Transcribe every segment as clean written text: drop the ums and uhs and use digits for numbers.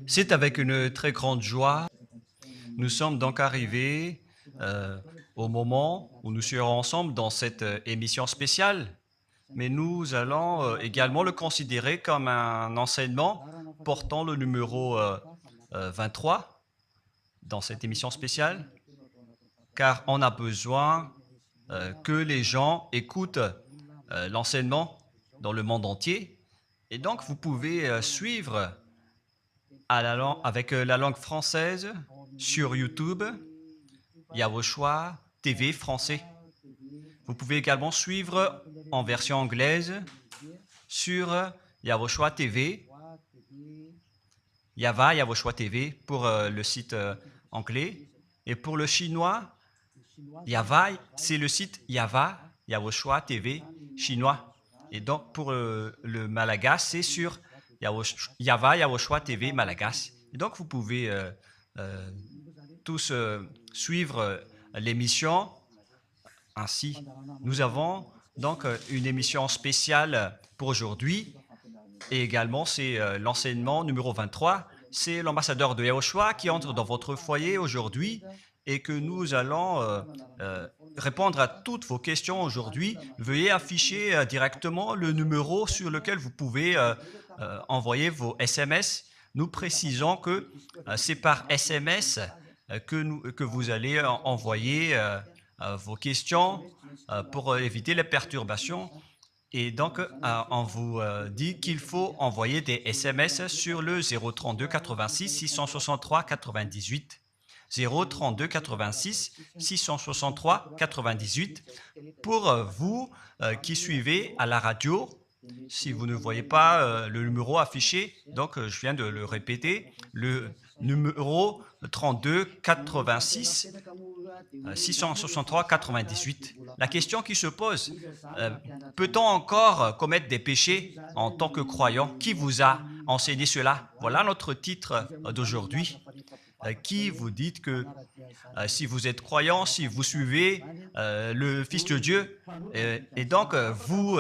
C'est avec une très grande joie. Nous sommes donc arrivés au moment où nous serons ensemble dans cette émission spéciale, mais nous allons également le considérer comme un enseignement portant le numéro 23 dans cette émission spéciale, car on a besoin que les gens écoutent l'enseignement dans le monde entier. Et donc, vous pouvez suivre avec la langue française sur YouTube, Yawoshua TV français. Vous pouvez également suivre en version anglaise sur Yawoshua TV, Yawoshua TV pour le site anglais. Et pour le chinois, c'est le site Yawoshua TV chinois. Et donc pour le malagasy, c'est sur Yawoshua TV malagasy. Et donc vous pouvez tous suivre l'émission ainsi. Nous avons donc une émission spéciale pour aujourd'hui et également c'est l'enseignement numéro 23. C'est l'ambassadeur de Yawoshua qui entre dans votre foyer aujourd'hui et que nous allons répondre à toutes vos questions aujourd'hui. Veuillez afficher directement le numéro sur lequel vous pouvez envoyer vos SMS. Nous précisons que c'est par SMS que vous allez envoyer vos questions pour éviter les perturbations. Et donc, on vous dit qu'il faut envoyer des SMS sur le 032 86 663 98. 032 86 663 98 pour vous qui suivez à la radio. Si vous ne voyez pas le numéro affiché, donc je viens de le répéter, le numéro 32 86 663 98. La question qui se pose, peut-on encore commettre des péchés en tant que croyant? Qui vous a enseigné cela? Voilà notre titre d'aujourd'hui. Qui vous dit que si vous êtes croyant, si vous suivez le Fils de Dieu, et donc vous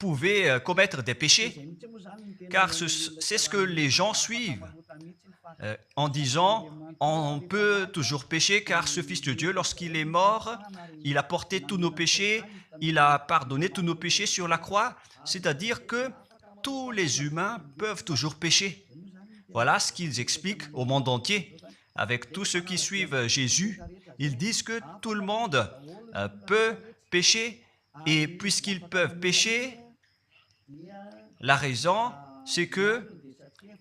pouvez commettre des péchés, car c'est ce que les gens suivent en disant on peut toujours pécher car ce Fils de Dieu, lorsqu'il est mort, il a porté tous nos péchés, il a pardonné tous nos péchés sur la croix, c'est-à-dire que tous les humains peuvent toujours pécher. Voilà ce qu'ils expliquent au monde entier. Avec tous ceux qui suivent Jésus, ils disent que tout le monde peut pécher et puisqu'ils peuvent pécher, la raison, c'est que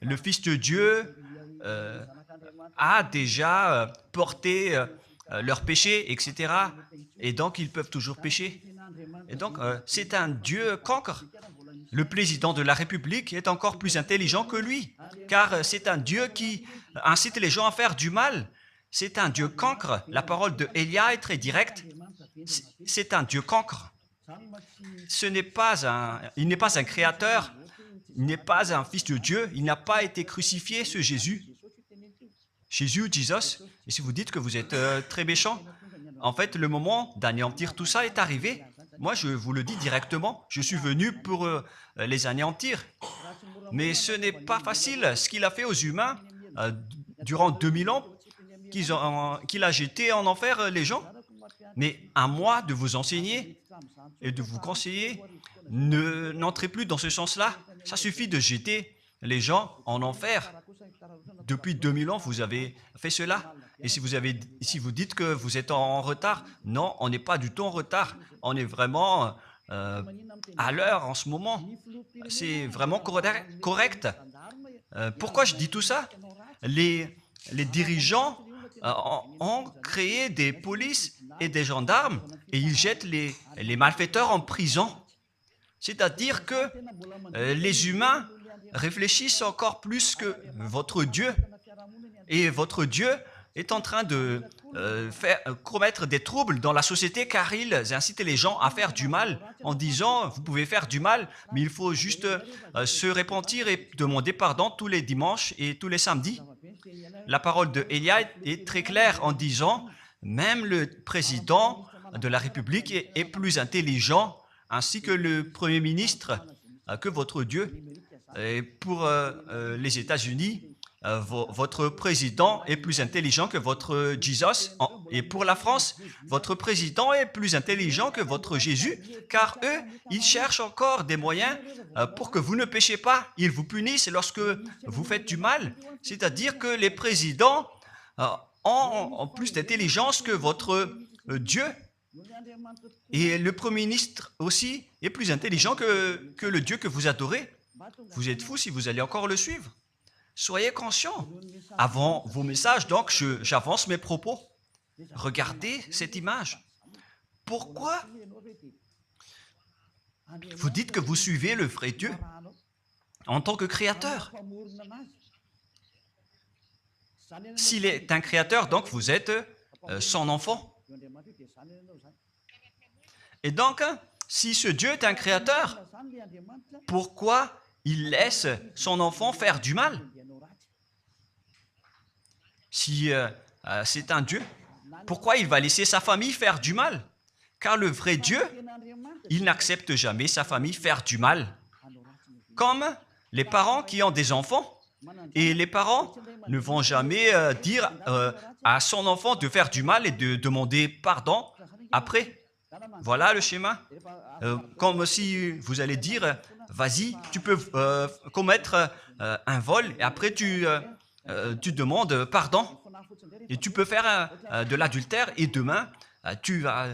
le Fils de Dieu a déjà porté leurs péchés, etc. Et donc, ils peuvent toujours pécher. Et donc, c'est un Dieu cancre. Le président de la République est encore plus intelligent que lui, car c'est un Dieu qui incite les gens à faire du mal. C'est un Dieu cancre. La parole de Élia est très directe. C'est un Dieu cancre. Il n'est pas un créateur, il n'est pas un fils de Dieu, il n'a pas été crucifié, ce Jésus. Jesus. Et si vous dites que vous êtes très méchant, en fait, le moment d'anéantir tout ça est arrivé. Moi, je vous le dis directement, je suis venu pour les anéantir. Mais ce n'est pas facile. Ce qu'il a fait aux humains durant 2000 ans, qu'il a jeté en enfer les gens. Mais à moi de vous enseigner et de vous conseiller, n'entrez plus dans ce sens-là. Ça suffit de jeter les gens en enfer. Depuis 2000 ans, vous avez fait cela. Et si vous dites que vous êtes en retard, non, on n'est pas du tout en retard. On est vraiment à l'heure en ce moment. C'est vraiment correct. Pourquoi je dis tout ça? Les dirigeants ont créé des polices et des gendarmes et ils jettent les malfaiteurs en prison. C'est-à-dire que les humains réfléchissent encore plus que votre Dieu. Et votre Dieu est en train de commettre des troubles dans la société car ils incitent les gens à faire du mal en disant vous pouvez faire du mal, mais il faut juste se repentir et demander pardon tous les dimanches et tous les samedis. La parole de Élia est très claire en disant même le président de la République est plus intelligent ainsi que le Premier ministre que votre Dieu. Et pour les États-Unis, votre président est plus intelligent que votre Jesus. Et pour la France, votre président est plus intelligent que votre Jésus, car eux, ils cherchent encore des moyens pour que vous ne péchiez pas. Ils vous punissent lorsque vous faites du mal. C'est-à-dire que les présidents ont plus d'intelligence que votre Dieu. Et le Premier ministre aussi est plus intelligent que le Dieu que vous adorez. Vous êtes fous si vous allez encore le suivre. Soyez conscients. Avant vos messages, donc, j'avance mes propos. Regardez cette image. Pourquoi vous dites que vous suivez le vrai Dieu en tant que créateur? S'il est un créateur, donc vous êtes son enfant. Et donc, si ce Dieu est un créateur, pourquoi il laisse son enfant faire du mal? Si c'est un Dieu, pourquoi il va laisser sa famille faire du mal? Car le vrai Dieu, il n'accepte jamais sa famille faire du mal. Comme les parents qui ont des enfants, et les parents ne vont jamais dire à son enfant de faire du mal et de demander pardon après. Voilà le schéma. Comme si vous allez dire, vas-y, tu peux commettre un vol et après tu demandes pardon. Et tu peux faire de l'adultère et demain, tu vas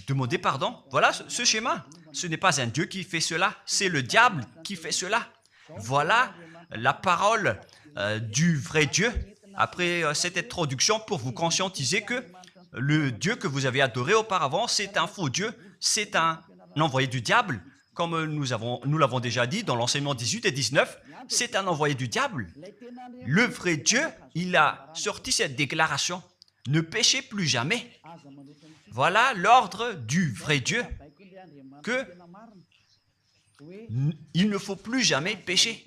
demander pardon. Voilà ce schéma. Ce n'est pas un Dieu qui fait cela, c'est le diable qui fait cela. Voilà la parole du vrai Dieu. Après cette introduction, pour vous conscientiser que le Dieu que vous avez adoré auparavant, c'est un faux Dieu, c'est un envoyé du diable. Comme nous l'avons déjà dit dans l'enseignement 18 et 19, c'est un envoyé du diable. Le vrai Dieu, il a sorti cette déclaration. Ne péchez plus jamais. Voilà l'ordre du vrai Dieu. Que il ne faut plus jamais pécher.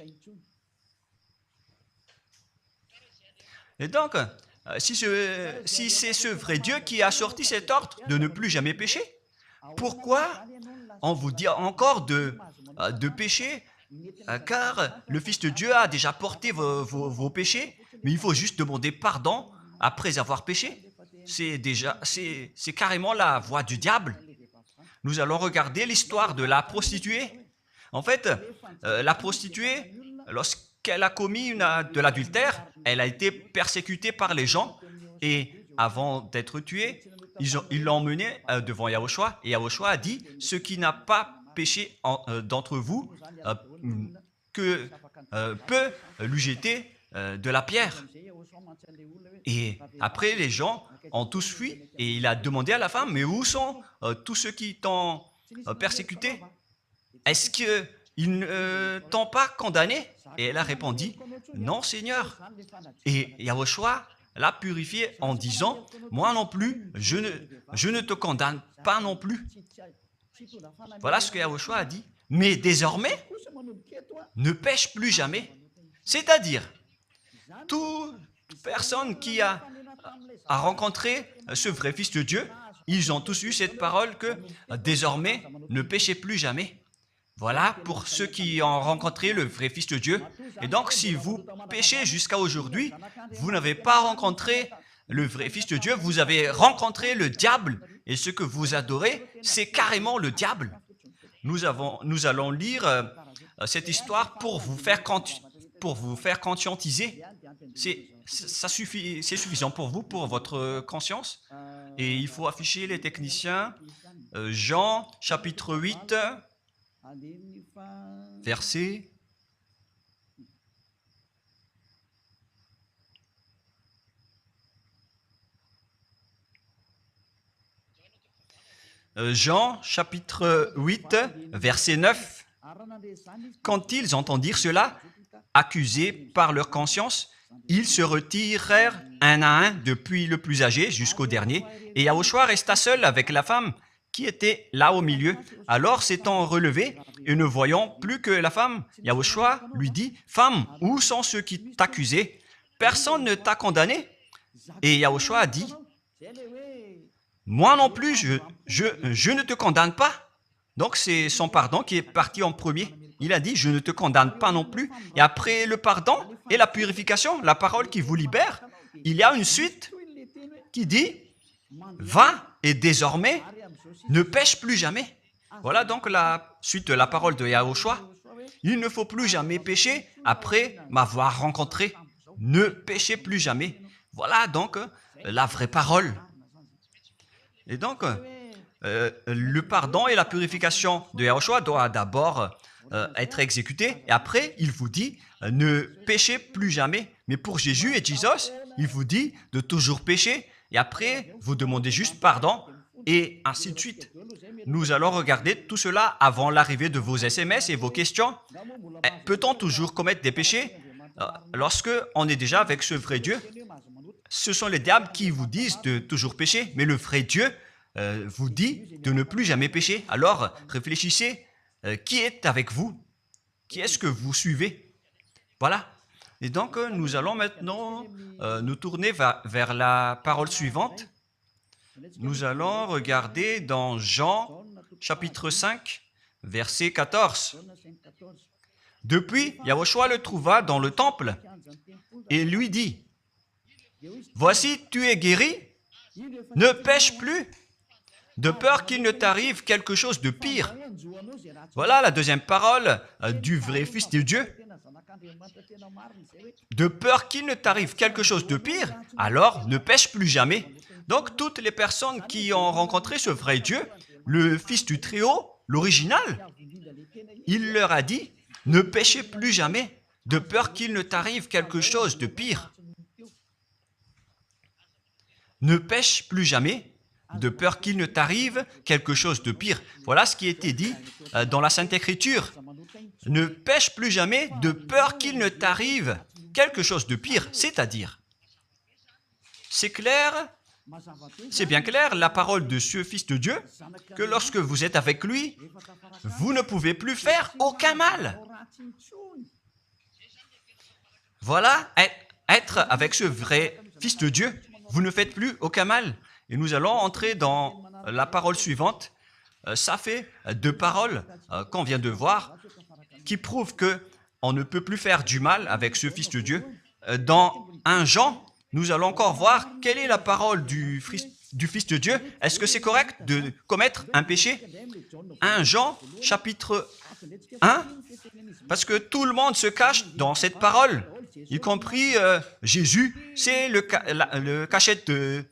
Et donc, si c'est ce vrai Dieu qui a sorti cet ordre de ne plus jamais pécher, pourquoi on vous dit encore de pécher? Car le Fils de Dieu a déjà porté vos péchés, mais il faut juste demander pardon après avoir péché. C'est carrément la voie du diable. Nous allons regarder l'histoire de la prostituée. En fait, la prostituée, lorsqu'elle a commis de l'adultère, elle a été persécutée par les gens et avant d'être tuée, ils l'ont emmenée devant Yahushua et Yahushua a dit « Ce qui n'a pas péché d'entre vous peut lui jeter de la pierre. » Et après, les gens ont tous fui et il a demandé à la femme « Mais où sont tous ceux qui t'ont persécuté? Est-ce qu'ils ne t'ont pas condamné ?» Et elle a répondu « Non, Seigneur. » Et Yahushua l'a purifié en disant « Moi non plus, je ne te condamne pas non plus. » Voilà ce que Yahushua a dit. Mais désormais, ne pêche plus jamais. C'est-à-dire, toute personne qui a rencontré ce vrai Fils de Dieu, ils ont tous eu cette parole que désormais, ne péchez plus jamais. Voilà pour ceux qui ont rencontré le vrai Fils de Dieu. Et donc, si vous péchez jusqu'à aujourd'hui, vous n'avez pas rencontré le vrai Fils de Dieu, vous avez rencontré le diable. Et ce que vous adorez, c'est carrément le diable. Nous allons lire cette histoire pour vous faire conscientiser. C'est suffisant pour vous, pour votre conscience. Et il faut afficher les techniciens. Jean, chapitre 8, verset... Jean, chapitre 8, verset 9. Quand ils entendirent cela, accusés par leur conscience, ils se retirèrent un à un, depuis le plus âgé jusqu'au dernier, et Yahushua resta seul avec la femme qui était là au milieu. Alors, s'étant relevé et ne voyant plus que la femme, Yahushua lui dit, « Femme, où sont ceux qui t'accusaient? Personne ne t'a condamné ?» Et Yahushua a dit, « Moi non plus, je ne te condamne pas. » Donc, c'est son pardon qui est parti en premier. Il a dit, je ne te condamne pas non plus. Et après le pardon et la purification, la parole qui vous libère, il y a une suite qui dit, va et désormais, ne pêche plus jamais. Voilà donc la suite de la parole de Yahushua. Il ne faut plus jamais pécher après m'avoir rencontré. Ne péchez plus jamais. Voilà donc la vraie parole. Et donc, le pardon et la purification de Yahushua doivent d'abord être exécutés. Et après, il vous dit, ne péchez plus jamais. Mais pour Jésus et Jesus, il vous dit de toujours pécher. Et après, vous demandez juste pardon et ainsi de suite. Nous allons regarder tout cela avant l'arrivée de vos SMS et vos questions. Peut-on toujours commettre des péchés lorsque on est déjà avec ce vrai Dieu? Ce sont les diables qui vous disent de toujours pécher, mais le vrai Dieu vous dit de ne plus jamais pécher. Alors, réfléchissez, qui est avec vous? Qui est-ce que vous suivez? Voilà. Et donc, nous allons maintenant nous tourner vers la parole suivante. Nous allons regarder dans Jean, chapitre 5, verset 14. Depuis, Yahushua le trouva dans le temple et lui dit, « Voici, tu es guéri, ne pêche plus, de peur qu'il ne t'arrive quelque chose de pire. » Voilà la deuxième parole du vrai Fils de Dieu. De peur qu'il ne t'arrive quelque chose de pire, alors ne pêche plus jamais. Donc, toutes les personnes qui ont rencontré ce vrai Dieu, le Fils du Très-Haut, l'original, il leur a dit, ne péchez plus jamais, de peur qu'il ne t'arrive quelque chose de pire. Ne pêche plus jamais, de peur qu'il ne t'arrive quelque chose de pire. Voilà ce qui a été dit dans la Sainte Écriture. Ne pêche plus jamais, de peur qu'il ne t'arrive quelque chose de pire. C'est-à-dire, c'est clair, c'est bien clair, la parole de ce Fils de Dieu, que lorsque vous êtes avec lui, vous ne pouvez plus faire aucun mal. Voilà, être avec ce vrai Fils de Dieu, vous ne faites plus aucun mal. Et nous allons entrer dans la parole suivante. Ça fait deux paroles qu'on vient de voir qui prouvent qu'on ne peut plus faire du mal avec ce Fils de Dieu. Dans 1 Jean, nous allons encore voir quelle est la parole du Fils de Dieu. Est-ce que c'est correct de commettre un péché? 1 Jean, chapitre 1, parce que tout le monde se cache dans cette parole, y compris Jésus. C'est la cachette de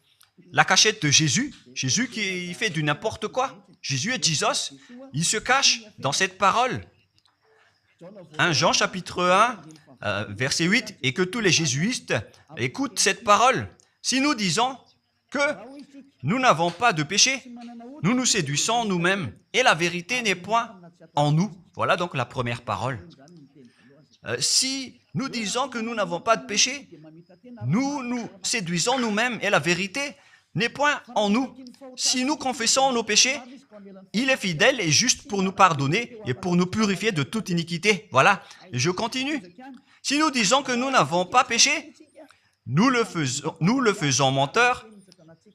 Jésus. Jésus qui fait du n'importe quoi. Jésus et Jesus, ils se cachent dans cette parole. 1 Jean, chapitre 1, verset 8, et que tous les jésuites écoutent cette parole. Si nous disons que nous n'avons pas de péché, nous nous séduisons nous-mêmes, et la vérité n'est point en nous. Voilà donc la première parole. Si nous disons que nous n'avons pas de péché, nous nous séduisons nous-mêmes, et la vérité n'est point en nous. Si nous confessons nos péchés, il est fidèle et juste pour nous pardonner et pour nous purifier de toute iniquité. Voilà, je continue. Si nous disons que nous n'avons pas péché, nous le faisons menteur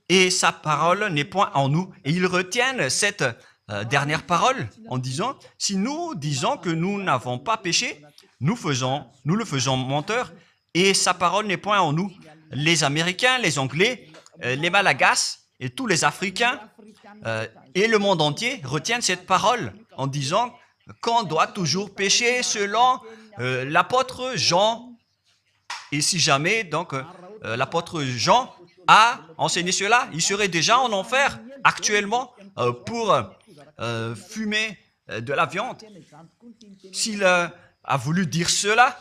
et sa parole n'est point en nous. Et ils retiennent cette dernière parole en disant, si nous disons que nous n'avons pas péché, nous le faisons menteur et sa parole n'est point en nous. Les Américains, les Anglais, les Malagasy et tous les Africains et le monde entier retiennent cette parole en disant qu'on doit toujours pécher selon l'apôtre Jean. Et si jamais donc l'apôtre Jean a enseigné cela, il serait déjà en enfer actuellement pour fumer de la viande. S'il a voulu dire cela,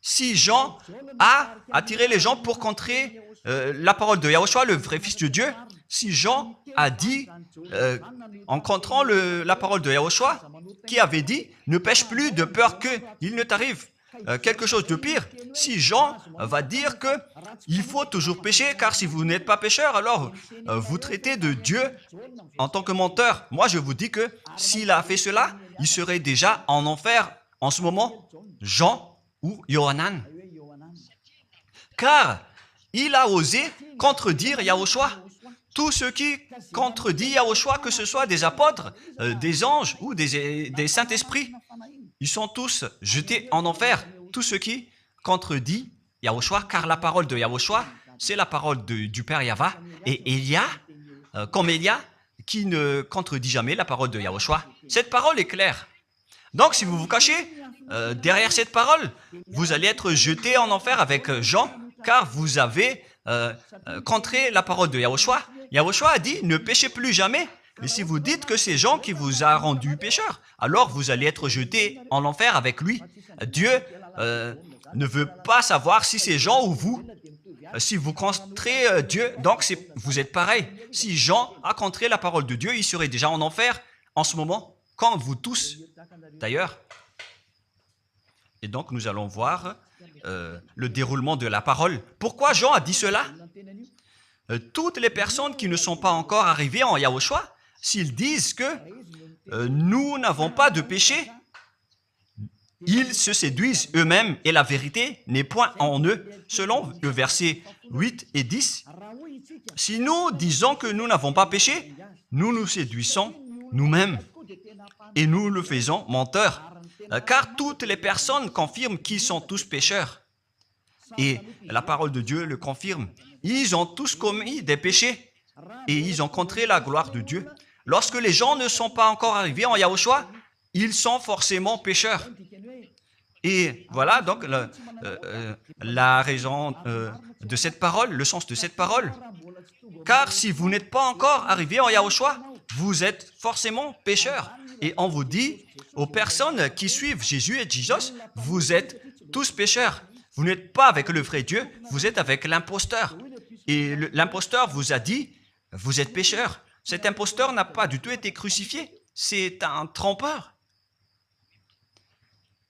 si Jean a attiré les gens pour contrer la parole de Yahushua, le vrai Fils de Dieu, si Jean a dit, en contrant la parole de Yahushua, qui avait dit, ne pêche plus de peur qu'il ne t'arrive quelque chose de pire, si Jean va dire qu'il faut toujours pécher, car si vous n'êtes pas pécheur, alors vous traitez de Dieu en tant que menteur. Moi, je vous dis que s'il a fait cela, il serait déjà en enfer en ce moment, Jean ou Yohanan. Car il a osé contredire Yahushua. Tout ce qui contredit Yahushua, que ce soit des apôtres, des anges ou des saints-esprits, ils sont tous jetés en enfer. Tous ceux qui contredisent Yahushua, car la parole de Yahushua, c'est la parole du Père Yahva. Et Élia, comme Élia, qui ne contredit jamais la parole de Yahushua. Cette parole est claire. Donc, si vous vous cachez derrière cette parole, vous allez être jeté en enfer avec Jean, car vous avez contré la parole de Yahushua. Yahushua a dit, ne péchez plus jamais. Mais si vous dites que c'est Jean qui vous a rendu pécheur, alors vous allez être jeté en enfer avec lui. Dieu ne veut pas savoir si c'est Jean ou vous. Si vous contrez Dieu, donc vous êtes pareil. Si Jean a contré la parole de Dieu, il serait déjà en enfer en ce moment, comme vous tous d'ailleurs. Et donc nous allons voir le déroulement de la parole. Pourquoi Jean a dit cela? Toutes les personnes qui ne sont pas encore arrivées en Yahushua, s'ils disent que nous n'avons pas de péché, ils se séduisent eux-mêmes et la vérité n'est point en eux. Selon le verset 8 et 10, si nous disons que nous n'avons pas péché, nous nous séduisons nous-mêmes et nous le faisons menteur. Car toutes les personnes confirment qu'ils sont tous pécheurs. Et la parole de Dieu le confirme. Ils ont tous commis des péchés et ils ont contré la gloire de Dieu. Lorsque les gens ne sont pas encore arrivés en Yahushua, ils sont forcément pécheurs. Et voilà donc la raison de cette parole, le sens de cette parole. Car si vous n'êtes pas encore arrivé en Yahushua, vous êtes forcément pécheurs. Et on vous dit aux personnes qui suivent Jésus et Jesus, vous êtes tous pécheurs. Vous n'êtes pas avec le vrai Dieu, vous êtes avec l'imposteur. Et l'imposteur vous a dit, vous êtes pécheurs. Cet imposteur n'a pas du tout été crucifié. C'est un trompeur.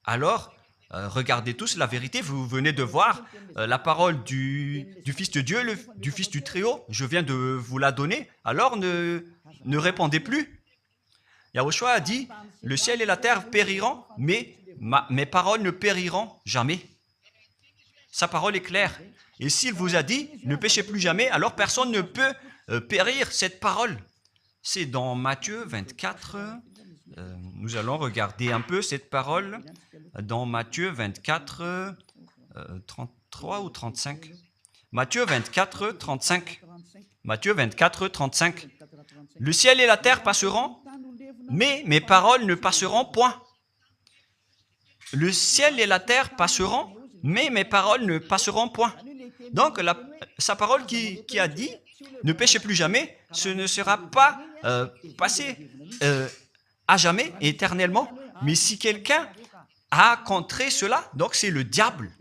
Alors, regardez tous la vérité. Vous venez de voir la parole du Fils de Dieu, du Fils du Très-Haut. Je viens de vous la donner. Alors, ne répondez plus. Yahushua a dit, le ciel et la terre périront, mais mes paroles ne périront jamais. Sa parole est claire. Et s'il vous a dit, ne péchez plus jamais, alors personne ne peut périr cette parole. C'est dans Matthieu 24. Nous allons regarder un peu cette parole dans Matthieu 24, 33 ou 35. Matthieu 24, 35. Matthieu 24, 35. Le ciel et la terre passeront, mais mes paroles ne passeront point. Le ciel et la terre passeront, mais mes paroles ne passeront point. Donc, sa parole qui a dit, ne péchez plus jamais, ce ne sera pas passé à jamais, éternellement. Mais si quelqu'un a contré cela, donc c'est le diable.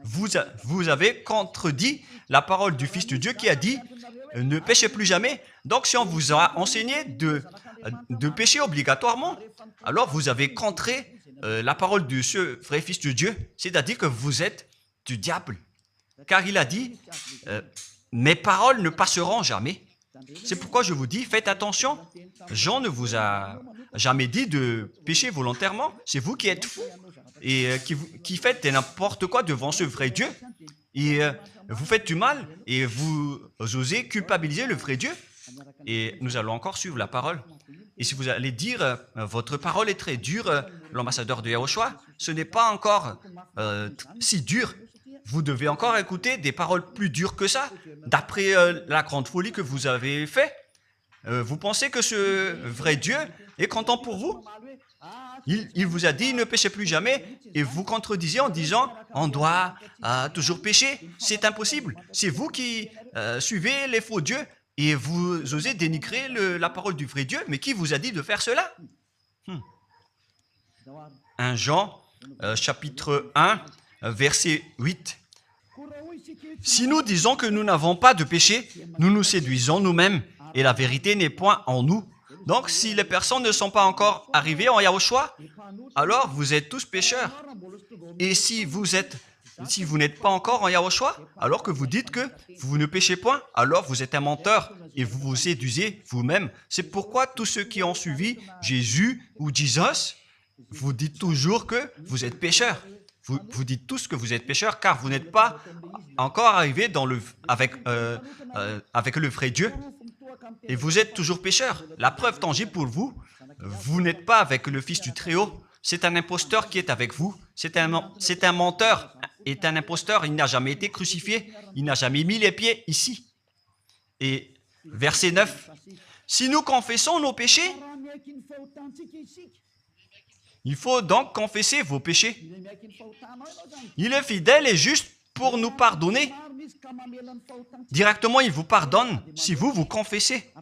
Vous avez contredit la parole du Fils de Dieu qui a dit, ne péchez plus jamais. Donc, si on vous a enseigné de pécher obligatoirement, alors vous avez contré la parole de ce vrai Fils de Dieu, c'est-à-dire que vous êtes du diable. Car il a dit, mes paroles ne passeront jamais. C'est pourquoi je vous dis, faites attention. Jean ne vous a jamais dit de pécher volontairement. C'est vous qui êtes fous et qui faites n'importe quoi devant ce vrai Dieu. Et vous faites du mal et vous osez culpabiliser le vrai Dieu. Et nous allons encore suivre la parole. Et si vous allez dire, votre parole est très dure, l'ambassadeur de Yahushua, ce n'est pas encore si dur. Vous devez encore écouter des paroles plus dures que ça, d'après la grande folie que vous avez fait. Vous pensez que ce vrai Dieu est content pour vous? Il vous a dit, ne péchez plus jamais, et vous contredisez en disant, on doit toujours pécher. C'est impossible. C'est vous qui suivez les faux dieux, et vous osez dénigrer la parole du vrai Dieu. Mais qui vous a dit de faire cela? 1 Jean, chapitre 1, verset 8. Si nous disons que nous n'avons pas de péché, nous nous séduisons nous-mêmes, et la vérité n'est point en nous. Donc, si les personnes ne sont pas encore arrivées en Yahushua, alors vous êtes tous pécheurs. Et si vous n'êtes pas encore en Yahushua, alors que vous dites que vous ne péchez point, alors vous êtes un menteur et vous vous séduisez vous-même. C'est pourquoi tous ceux qui ont suivi Jésus ou Jesus, vous dites toujours que vous êtes pécheurs. Vous dites tous que vous êtes pécheurs car vous n'êtes pas encore arrivés avec le vrai Dieu. Et vous êtes toujours pécheurs. La preuve tangible pour vous, vous n'êtes pas avec le Fils du Très-Haut. c'est un imposteur qui est avec vous. C'est un menteur, est un imposteur. Il n'a jamais été crucifié. Il n'a jamais mis les pieds ici. Et verset 9. Si nous confessons nos péchés, il faut donc confesser vos péchés. Il est fidèle et juste pour nous pardonner. Directement, il vous pardonne si vous vous confessez.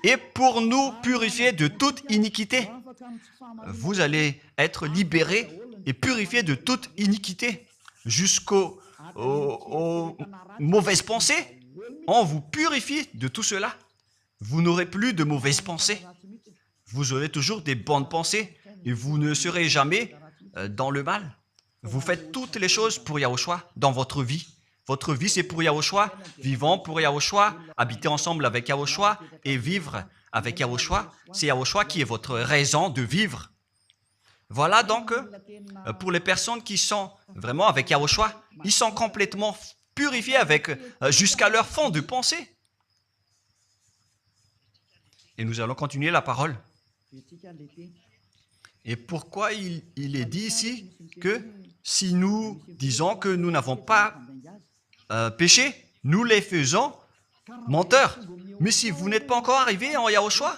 Et pour nous purifier de toute iniquité. Vous allez être libérés et purifiés de toute iniquité. Jusqu'aux mauvaises pensées. On vous purifie de tout cela. Vous n'aurez plus de mauvaises pensées. Vous aurez toujours des bonnes pensées et vous ne serez jamais dans le mal. Vous faites toutes les choses pour Yahushua dans votre vie. Votre vie, c'est pour Yahushua. Vivons pour Yahushua, habiter ensemble avec Yahushua et vivre avec Yahushua. C'est Yahushua qui est votre raison de vivre. Voilà donc, pour les personnes qui sont vraiment avec Yahushua, ils sont complètement purifiés jusqu'à leur fond de pensée. Et nous allons continuer la parole. Et pourquoi il est dit ici que si nous disons que nous n'avons pas péché, nous les faisons menteurs. Mais si vous n'êtes pas encore arrivé en Yahushua,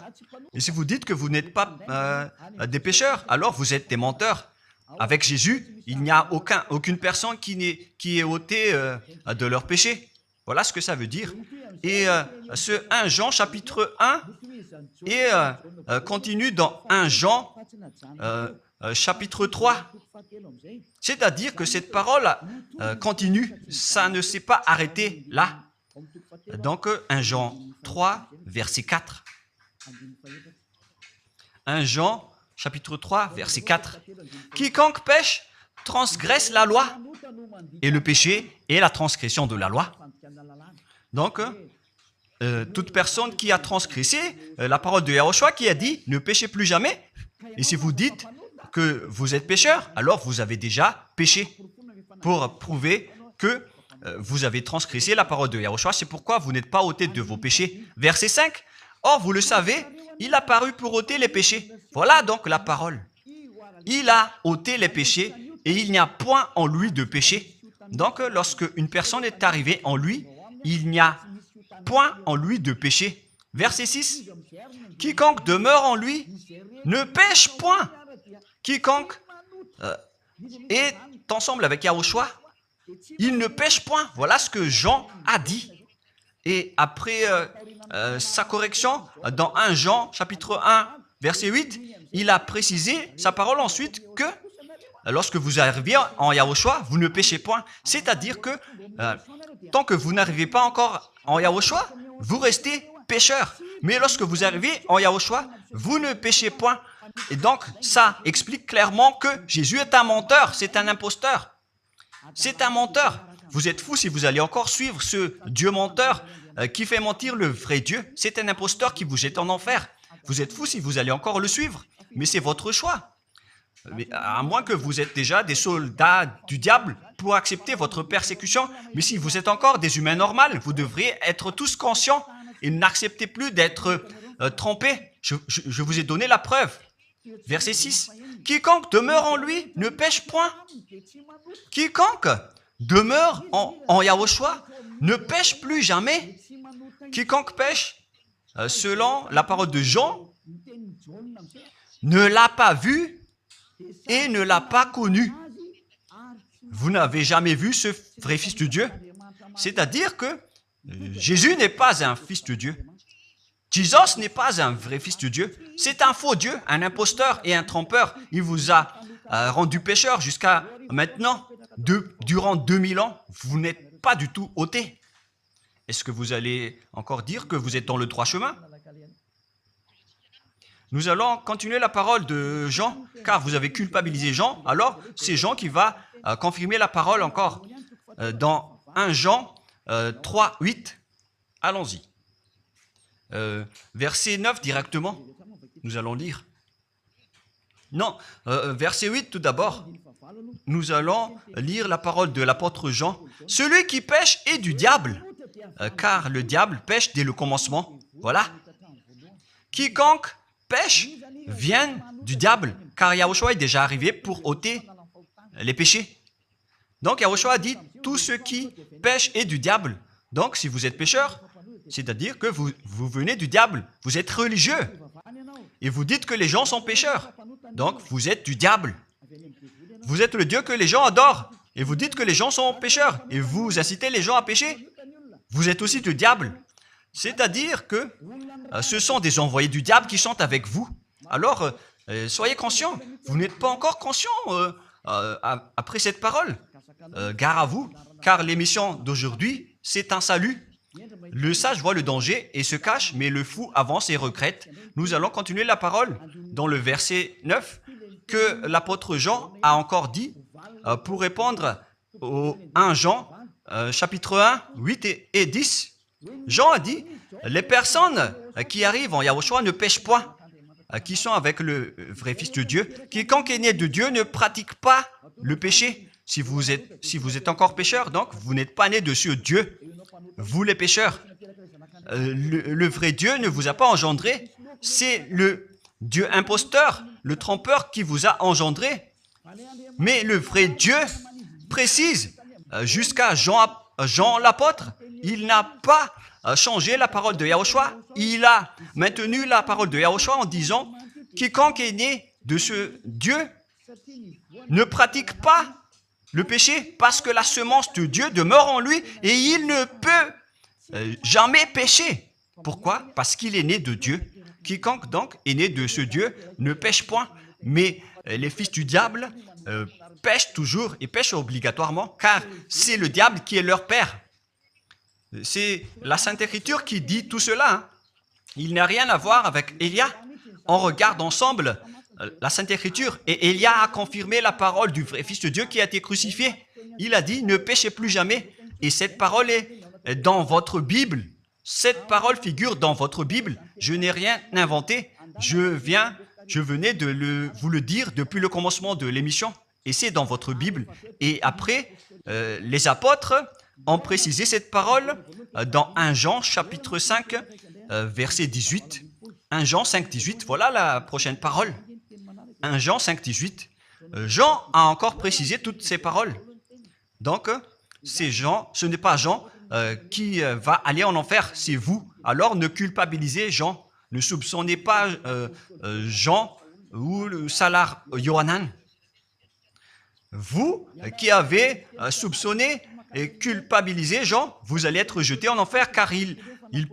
et si vous dites que vous n'êtes pas des pécheurs, alors vous êtes des menteurs. Avec Jésus, il n'y a aucune personne qui est ôtée de leur péché. Voilà ce que ça veut dire. Et ce 1 Jean chapitre 1 et continue dans 1 Jean chapitre 3. C'est-à-dire que cette parole continue, ça ne s'est pas arrêté là. Donc 1 Jean 3, verset 4. 1 Jean chapitre 3, verset 4. Quiconque pêche transgresse la loi, et le péché est la transgression de la loi. Donc, toute personne qui a transgressé la parole de Yahushua qui a dit « ne péchez plus jamais ». Et si vous dites que vous êtes pécheur, alors vous avez déjà péché pour prouver que vous avez transgressé la parole de Yahushua. C'est pourquoi vous n'êtes pas ôté de vos péchés. Verset 5. Or, vous le savez, il a paru pour ôter les péchés. Voilà donc la parole. Il a ôté les péchés et il n'y a point en lui de péché. Donc, lorsque une personne est arrivée en lui, il n'y a point en lui de péché. Verset 6. Quiconque demeure en lui ne pêche point. Quiconque est ensemble avec Yahushua, il ne pêche point. Voilà ce que Jean a dit. Et après sa correction, dans 1 Jean, chapitre 1, verset 8, il a précisé sa parole ensuite que lorsque vous arrivez en Yahushua, vous ne péchez point. C'est-à-dire que tant que vous n'arrivez pas encore en Yahushua, vous restez pécheur. Mais lorsque vous arrivez en Yahushua, vous ne péchez point. Et donc, ça explique clairement que Jésus est un menteur, c'est un imposteur. C'est un menteur. Vous êtes fous si vous allez encore suivre ce Dieu menteur qui fait mentir le vrai Dieu. C'est un imposteur qui vous jette en enfer. Vous êtes fous si vous allez encore le suivre. Mais c'est votre choix. Mais à moins que vous êtes déjà des soldats du diable pour accepter votre persécution. Mais si vous êtes encore des humains normaux, vous devriez être tous conscients et n'acceptez plus d'être trompés. Je vous ai donné la preuve. Verset 6. Quiconque demeure en lui ne pêche point. Quiconque demeure en Yahushua ne pêche plus jamais. Quiconque pêche, selon la parole de Jean, ne l'a pas vu et ne l'a pas connu. Vous n'avez jamais vu ce vrai Fils de Dieu. C'est-à-dire que Jésus n'est pas un Fils de Dieu. Jésus n'est pas un vrai Fils de Dieu. C'est un faux Dieu, un imposteur et un trompeur. Il vous a rendu pécheur jusqu'à maintenant. Durant 2000 ans, vous n'êtes pas du tout ôté. Est-ce que vous allez encore dire que vous êtes dans le droit chemin? Nous allons continuer la parole de Jean, car vous avez culpabilisé Jean. Alors, c'est Jean qui va confirmer la parole encore. Dans 1 Jean 3, 8, allons-y. Verset 9 directement, nous allons lire. Non, verset 8 tout d'abord. Nous allons lire la parole de l'apôtre Jean. Celui qui pêche est du diable, car le diable pêche dès le commencement. Voilà. Quiconque pêche viennent du diable, car Yahushua est déjà arrivé pour ôter les péchés. Donc Yahushua dit, tout ce qui pêche est du diable. Donc si vous êtes pécheur, c'est-à-dire que vous venez du diable, vous êtes religieux, et vous dites que les gens sont pécheurs. Donc vous êtes du diable. Vous êtes le Dieu que les gens adorent, et vous dites que les gens sont pécheurs, et vous incitez les gens à pécher. Vous êtes aussi du diable. C'est-à-dire que ce sont des envoyés du diable qui sont avec vous. Alors, soyez conscients. Vous n'êtes pas encore conscients après cette parole. Gare à vous, car l'émission d'aujourd'hui, c'est un salut. Le sage voit le danger et se cache, mais le fou avance et regrette. Nous allons continuer la parole dans le verset 9 que l'apôtre Jean a encore dit pour répondre au 1 Jean, chapitre 1, 8 et 10. Jean a dit, les personnes qui arrivent en Yahushua ne pêchent point, qui sont avec le vrai Fils de Dieu. Quiconque est né de Dieu ne pratique pas le péché. Si vous êtes encore pécheur, donc vous n'êtes pas né de ce Dieu. Vous les pécheurs. Le vrai Dieu ne vous a pas engendré. C'est le Dieu imposteur, le trompeur qui vous a engendré. Mais le vrai Dieu précise, jusqu'à Jean l'apôtre, il n'a pas changé la parole de Yahushua. Il a maintenu la parole de Yahushua en disant, quiconque est né de ce Dieu ne pratique pas le péché parce que la semence de Dieu demeure en lui et il ne peut jamais pécher. Pourquoi? Parce qu'il est né de Dieu. Quiconque donc est né de ce Dieu ne pêche point. Mais les fils du diable pêchent toujours et pêchent obligatoirement car c'est le diable qui est leur père. C'est la Sainte Écriture qui dit tout cela. Hein. Il n'a rien à voir avec Élia. On regarde ensemble la Sainte Écriture et Élia a confirmé la parole du vrai Fils de Dieu qui a été crucifié. Il a dit, ne péchez plus jamais. Et cette parole est dans votre Bible. Cette parole figure dans votre Bible. Je n'ai rien inventé. Je venais de vous le dire depuis le commencement de l'émission. Et c'est dans votre Bible. Et après, les apôtres ont précisé cette parole dans 1 Jean, chapitre 5, verset 18. 1 Jean 5, 18. Voilà la prochaine parole. 1 Jean 5, 18. Jean a encore précisé toutes ces paroles. Donc, c'est Jean, ce n'est pas Jean qui va aller en enfer, c'est vous. Alors, ne culpabilisez Jean. Ne soupçonnez pas Jean ou le Salar Yohanan. Vous qui avez soupçonné et culpabilisé Jean, vous allez être jeté en enfer car il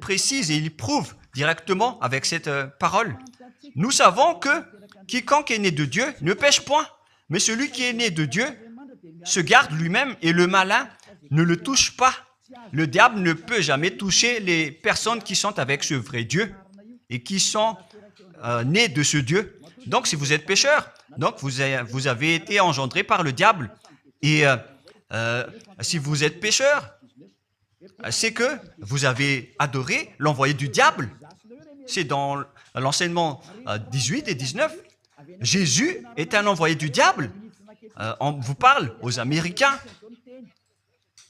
précise et il prouve directement avec cette parole. Nous savons que quiconque est né de Dieu ne pêche point, mais celui qui est né de Dieu se garde lui-même et le malin ne le touche pas. Le diable ne peut jamais toucher les personnes qui sont avec ce vrai Dieu et qui sont nées de ce Dieu. Donc, si vous êtes pécheur, donc vous avez été engendré par le diable. Et si vous êtes pécheur, c'est que vous avez adoré l'envoyé du diable. C'est dans l'enseignement 18 et 19. Jésus est un envoyé du diable. On vous parle aux Américains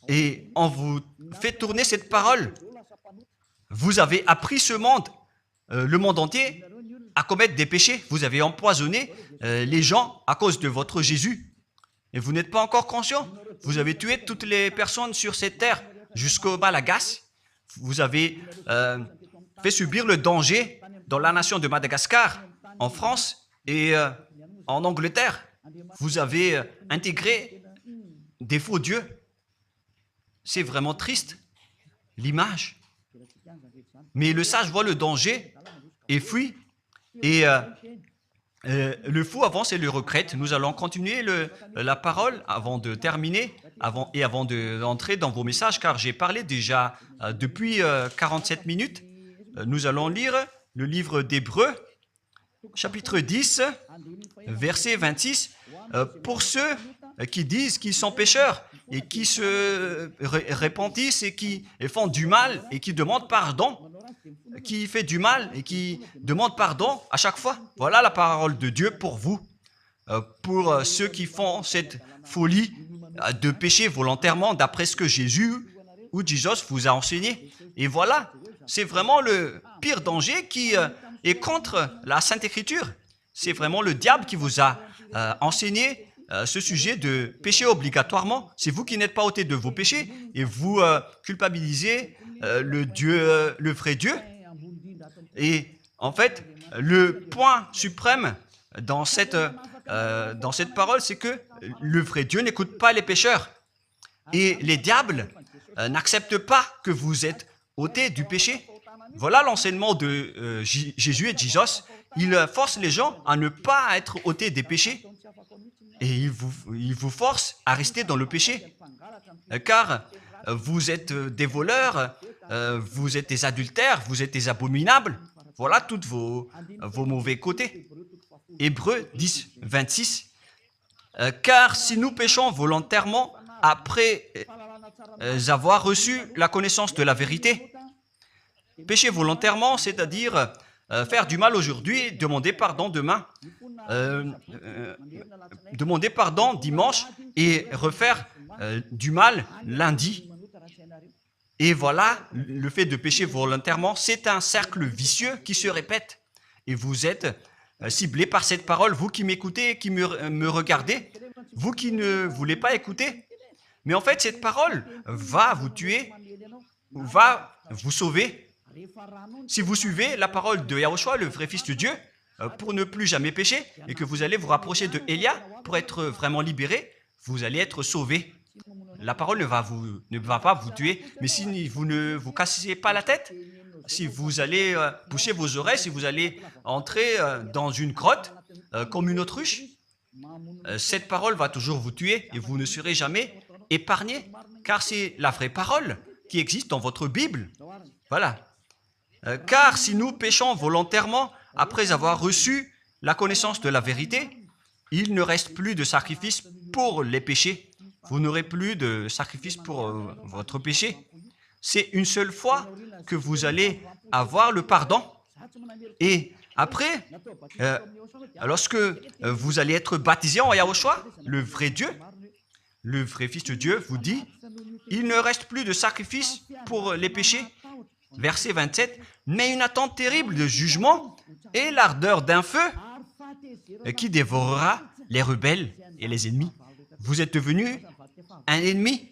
et on vous fait tourner cette parole. Vous avez appris ce monde, le monde entier, à commettre des péchés. Vous avez empoisonné les gens à cause de votre Jésus. Et vous n'êtes pas encore conscient. Vous avez tué toutes les personnes sur cette terre jusqu'au Malagasy. Vous avez fait subir le danger dans la nation de Madagascar, en France et en Angleterre. Vous avez intégré des faux dieux. C'est vraiment triste, l'image. Mais le sage voit le danger et fuit. Et le fou avance et le regrette. Nous allons continuer la parole avant de terminer et avant d'entrer dans vos messages, car j'ai parlé déjà depuis 47 minutes. Nous allons lire le livre d'Hébreux, chapitre 10, verset 26. Pour ceux qui disent qu'ils sont pécheurs et qui se repentissent et qui font du mal et qui demandent pardon, qui fait du mal et qui demande pardon à chaque fois. Voilà la parole de Dieu pour vous, pour ceux qui font cette folie de pécher volontairement d'après ce que Jésus ou Jesus vous a enseigné. Et voilà, c'est vraiment le pire danger qui Et contre la Sainte Écriture, c'est vraiment le diable qui vous a enseigné ce sujet de péché obligatoirement. C'est vous qui n'êtes pas ôté de vos péchés et vous culpabilisez le vrai Dieu. Et en fait, le point suprême dans cette parole, c'est que le vrai Dieu n'écoute pas les pécheurs. Et les diables n'acceptent pas que vous êtes ôtés du péché. Voilà l'enseignement de Jésus et Jesus. Il force les gens à ne pas être ôtés des péchés. Et il vous force à rester dans le péché. Car vous êtes des voleurs, vous êtes des adultères, vous êtes des abominables. Voilà tous vos mauvais côtés. Hébreux 10, 26. Car si nous péchons volontairement après avoir reçu la connaissance de la vérité, pécher volontairement, c'est-à-dire faire du mal aujourd'hui, demander pardon demain, demander pardon dimanche et refaire du mal lundi. Et voilà, le fait de pécher volontairement, c'est un cercle vicieux qui se répète. Et vous êtes ciblé par cette parole, vous qui m'écoutez, qui me regardez, vous qui ne voulez pas écouter. Mais en fait, cette parole va vous tuer, va vous sauver. Si vous suivez la parole de Yahushua, le vrai Fils de Dieu, pour ne plus jamais pécher, et que vous allez vous rapprocher de Élia pour être vraiment libéré, vous allez être sauvé. La parole ne va pas vous tuer, mais si vous ne vous cassez pas la tête, si vous allez boucher vos oreilles, si vous allez entrer dans une grotte comme une autruche, cette parole va toujours vous tuer et vous ne serez jamais épargné, car c'est la vraie parole qui existe dans votre Bible. Voilà. Car si nous péchons volontairement après avoir reçu la connaissance de la vérité, il ne reste plus de sacrifice pour les péchés. Vous n'aurez plus de sacrifice pour votre péché. C'est une seule fois que vous allez avoir le pardon. Et après, lorsque vous allez être baptisé en Yahushua, le vrai Dieu, le vrai Fils de Dieu vous dit, il ne reste plus de sacrifice pour les péchés. Verset 27, mais une attente terrible de jugement et l'ardeur d'un feu qui dévorera les rebelles et les ennemis. Vous êtes devenu un ennemi.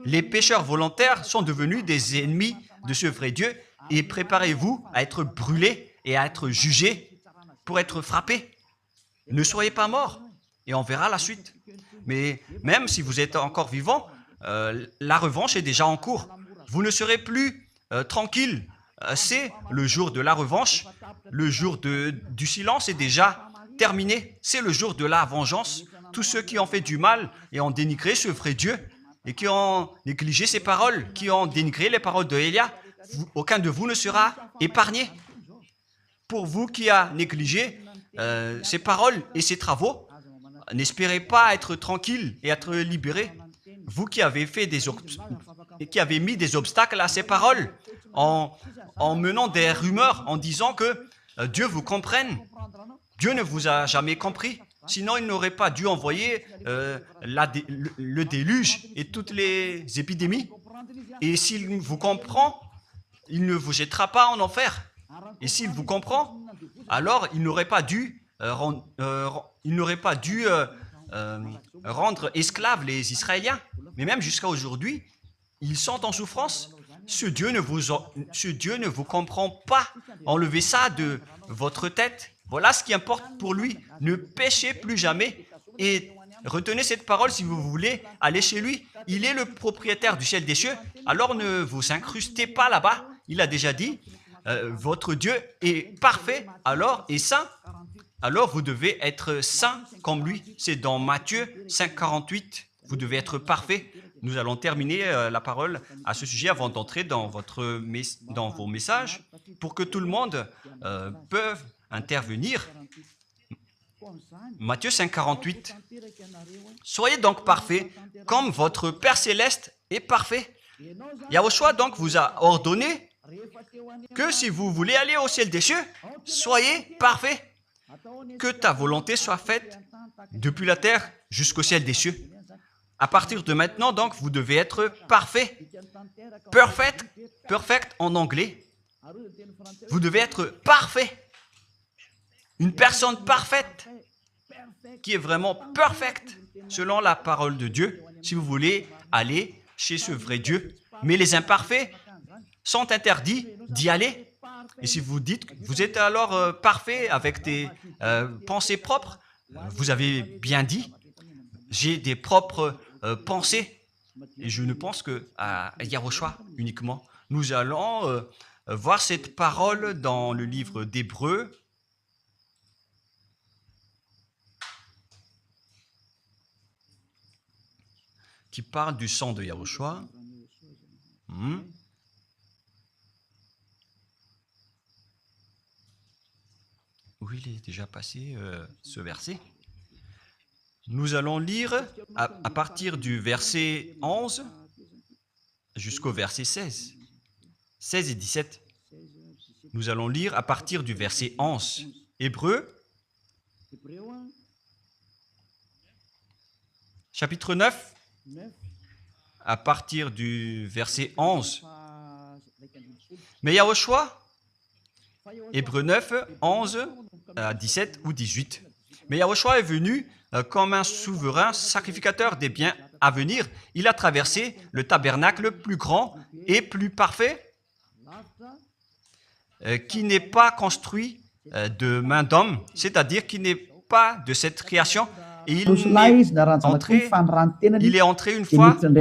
Les pécheurs volontaires sont devenus des ennemis de ce vrai Dieu et préparez-vous à être brûlés et à être jugés pour être frappés. Ne soyez pas morts et on verra la suite. Mais même si vous êtes encore vivant, la revanche est déjà en cours. Vous ne serez plus tranquille. C'est le jour de la revanche. Le jour du silence est déjà terminé. C'est le jour de la vengeance. Tous ceux qui ont fait du mal et ont dénigré ce vrai Dieu et qui ont négligé ses paroles, qui ont dénigré les paroles de Élia, aucun de vous ne sera épargné. Pour vous qui avez négligé ses paroles et ses travaux, n'espérez pas être tranquille et être libéré. Vous qui avez mis des obstacles à ces paroles en menant des rumeurs, en disant que Dieu vous comprenne. Dieu ne vous a jamais compris. Sinon, il n'aurait pas dû envoyer le déluge et toutes les épidémies. Et s'il vous comprend, il ne vous jettera pas en enfer. Et s'il vous comprend, alors il n'aurait pas dû rendre esclaves les Israéliens. Mais même jusqu'à aujourd'hui, ils sont en souffrance. Ce Dieu ne vous comprend pas. Enlevez ça de votre tête. Voilà ce qui importe pour lui. Ne péchez plus jamais et retenez cette parole si vous voulez aller chez lui. Il est le propriétaire du ciel des cieux. Alors ne vous incrustez pas là-bas. Il a déjà dit, votre Dieu est parfait alors et saint. Alors vous devez être saint comme lui. C'est dans Matthieu 5, 48. Vous devez être parfait. Nous allons terminer la parole à ce sujet avant d'entrer dans vos messages pour que tout le monde peut intervenir. Matthieu 5, 48. Soyez donc parfaits comme votre Père Céleste est parfait. Yahushua donc vous a ordonné que si vous voulez aller au ciel des cieux, soyez parfaits. Que ta volonté soit faite depuis la terre jusqu'au ciel des cieux. À partir de maintenant, donc, vous devez être parfait. Perfect en anglais. Vous devez être parfait. Une personne parfaite, qui est vraiment perfecte, selon la parole de Dieu, si vous voulez aller chez ce vrai Dieu. Mais les imparfaits sont interdits d'y aller. Et si vous dites que vous êtes alors parfait avec des pensées propres, vous avez bien dit, j'ai des propres pensées. Et je ne pense qu'à Yahushua uniquement. Nous allons voir cette parole dans le livre d'Hébreux. Qui parle du sang de Yahushua. Où il est déjà passé ce verset. Nous allons lire à partir du verset 11 jusqu'au verset 16. 16 et 17. Nous allons lire à partir du verset 11. Hébreux, chapitre 9, à partir du verset 11. Mais Yahushua, Hébreux 9, 11 à 17 ou 18. Mais Yahushua est venu comme un souverain sacrificateur des biens à venir. Il a traversé le tabernacle plus grand et plus parfait, qui n'est pas construit de main d'homme, c'est-à-dire qui n'est pas de cette création. Et il est entré une fois pour toutes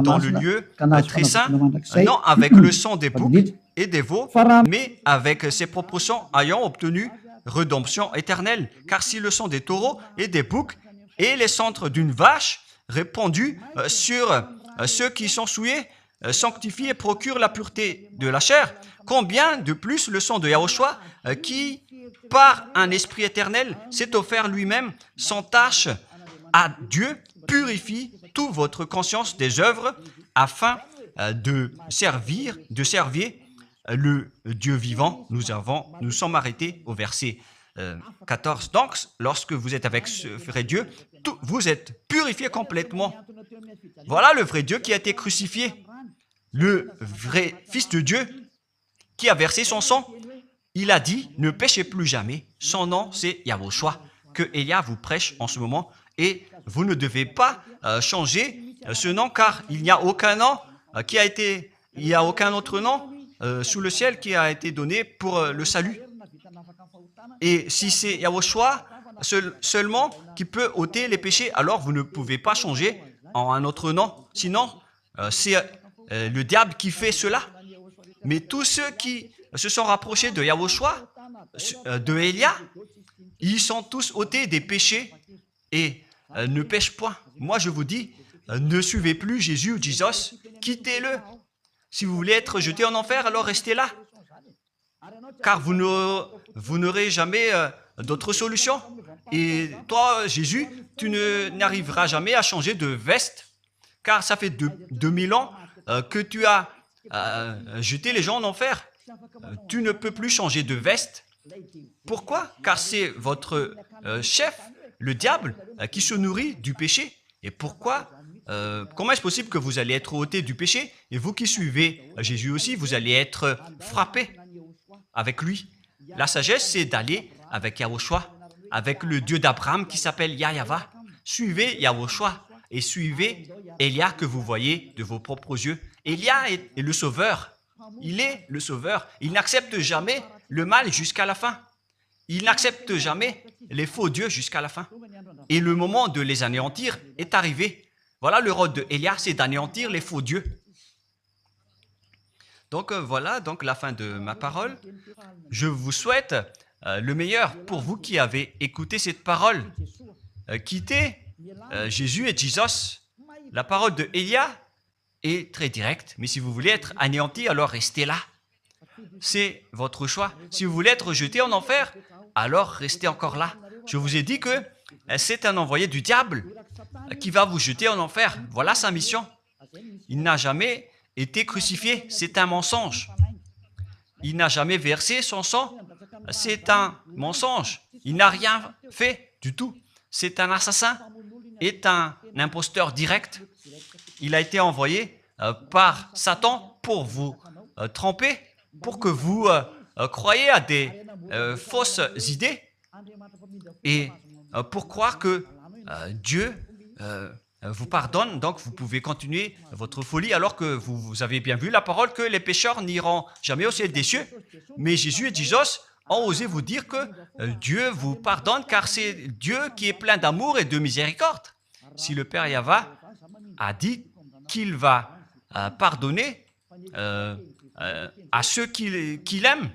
dans le lieu très saint, non avec le sang des boucs et des veaux, mais avec ses propres sangs ayant obtenu rédemption éternelle. Car si le sang des taureaux et des boucs et les cendres d'une vache répandus sur ceux qui sont souillés sanctifient et procurent la pureté de la chair, combien de plus le sang de Yahushua qui, par un esprit éternel, s'est offert lui-même sans tâche à Dieu, purifie toute votre conscience des œuvres afin de servir le Dieu vivant. Nous sommes arrêtés au verset 14. Donc, lorsque vous êtes avec ce vrai Dieu, vous êtes purifiés complètement. Voilà le vrai Dieu qui a été crucifié, le vrai Fils de Dieu qui a versé son sang. Il a dit, ne péchez plus jamais. Son nom, c'est Yahushua, que Elia vous prêche en ce moment. Et vous ne devez pas changer ce nom, car il n'y a aucun nom il n'y a aucun autre nom sous le ciel qui a été donné pour le salut. Et si c'est Yahushua seulement qui peut ôter les péchés, alors vous ne pouvez pas changer en un autre nom. Sinon, c'est le diable qui fait cela. Mais tous ceux qui se sont rapprochés de Yahushua, de Elia, ils sont tous ôtés des péchés et ne pêchent point. Moi, je vous dis, ne suivez plus Jésus ou Jesus, quittez-le. Si vous voulez être jeté en enfer, alors restez là. Car vous n'aurez jamais d'autre solution. Et toi, Jésus, tu n'arriveras jamais à changer de veste, car ça fait 2000 ans que tu as jeté les gens en enfer. Tu ne peux plus changer de veste. Pourquoi? Car c'est votre chef, le diable, qui se nourrit du péché. Et pourquoi? Comment est-ce possible que vous allez être ôté du péché? Et vous qui suivez Jésus aussi, vous allez être frappé avec lui. La sagesse, c'est d'aller avec Yahushua, avec le Dieu d'Abraham qui s'appelle Yahva. Suivez Yahushua et suivez Elia que vous voyez de vos propres yeux. Elia est le sauveur. Il est le sauveur. Il n'accepte jamais le mal jusqu'à la fin. Il n'accepte jamais les faux dieux jusqu'à la fin. Et le moment de les anéantir est arrivé. Voilà le rôle de Elia, c'est d'anéantir les faux dieux. Donc voilà donc la fin de ma parole. Je vous souhaite le meilleur pour vous qui avez écouté cette parole. Quittez Jésus et Jesus. La parole de Elia est très directe, mais si vous voulez être anéanti, alors restez là. C'est votre choix. Si vous voulez être jeté en enfer, alors restez encore là. Je vous ai dit que c'est un envoyé du diable qui va vous jeter en enfer. Voilà sa mission. Il n'a jamais été crucifié. C'est un mensonge. Il n'a jamais versé son sang. C'est un mensonge. Il n'a rien fait du tout. C'est un assassin, est un imposteur direct. Il a été envoyé par Satan pour vous tromper pour que vous croyez à des fausses idées et pour croire que Dieu vous pardonne, donc vous pouvez continuer votre folie alors que vous avez bien vu la parole que les pécheurs n'iront jamais au ciel des cieux. Mais Jésus et Jesus ont osé vous dire que Dieu vous pardonne car c'est Dieu qui est plein d'amour et de miséricorde. Si le Père Yahva a dit qu'il va pardonner à ceux qu'il aime.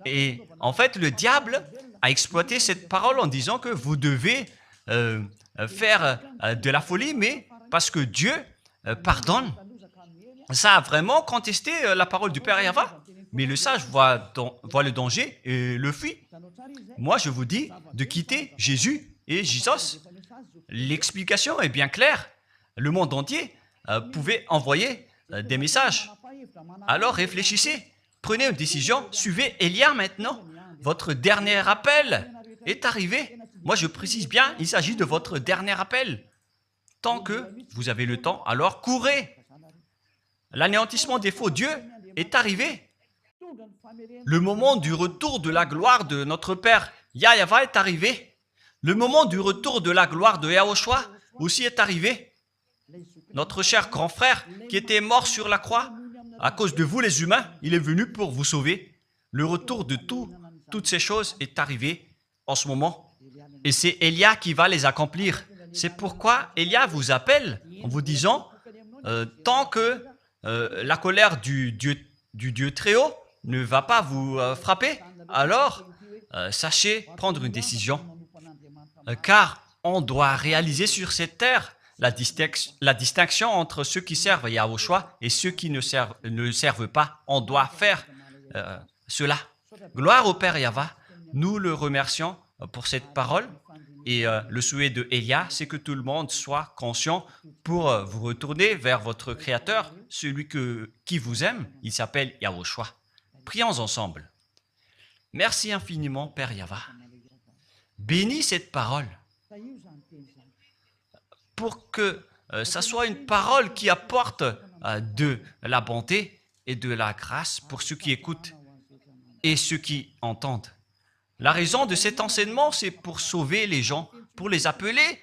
Et en fait, le diable a exploité cette parole en disant que vous devez faire de la folie, mais parce que Dieu pardonne. Ça a vraiment contesté la parole du Père Yahva. Mais le sage voit le danger et le fuit. Moi, je vous dis de quitter Jésus et Jesus. L'explication est bien claire. Le monde entier pouvait envoyer des messages. Alors réfléchissez, prenez une décision, suivez Élia maintenant. Votre dernier appel est arrivé. Moi, je précise bien, il s'agit de votre dernier appel. Tant que vous avez le temps, alors courez. L'anéantissement des faux dieux est arrivé. Le moment du retour de la gloire de notre Père Yahva est arrivé. Le moment du retour de la gloire de Yahushua aussi est arrivé. Notre cher grand frère qui était mort sur la croix, à cause de vous les humains, il est venu pour vous sauver. Le retour de toutes ces choses est arrivé en ce moment. Et c'est Élia qui va les accomplir. C'est pourquoi Élia vous appelle en vous disant, tant que la colère du Dieu très haut ne va pas vous frapper, alors sachez prendre une décision. Car on doit réaliser sur cette terre la distinction entre ceux qui servent Yahushua et ceux qui ne servent pas. On doit faire cela. Gloire au Père Yahva. Nous le remercions pour cette parole. Et le souhait de Élia, c'est que tout le monde soit conscient pour vous retourner vers votre Créateur, celui qui vous aime. Il s'appelle Yahushua. Prions ensemble. Merci infiniment, Père Yahva. Bénis cette parole pour que ça soit une parole qui apporte de la bonté et de la grâce pour ceux qui écoutent et ceux qui entendent. La raison de cet enseignement, c'est pour sauver les gens, pour les appeler,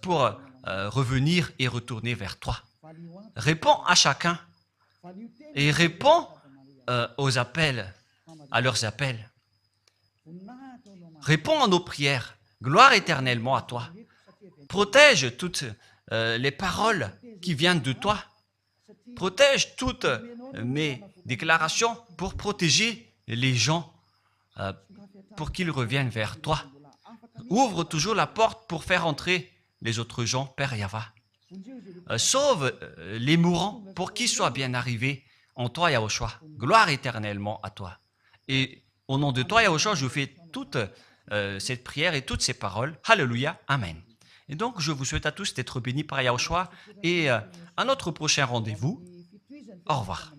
pour revenir et retourner vers toi. Réponds à chacun et réponds aux appels, à leurs appels. Réponds à nos prières. Gloire éternellement à toi. Protège toutes les paroles qui viennent de toi. Protège toutes mes déclarations pour protéger les gens, pour qu'ils reviennent vers toi. Ouvre toujours la porte pour faire entrer les autres gens, Père Yahva. Sauve les mourants pour qu'ils soient bien arrivés en toi, Yahushua. Gloire éternellement à toi. Et au nom de toi, Yahushua, je fais toute cette prière et toutes ces paroles. Alléluia. Amen. Et donc, je vous souhaite à tous d'être bénis par Yahushua et à notre prochain rendez-vous. Au revoir.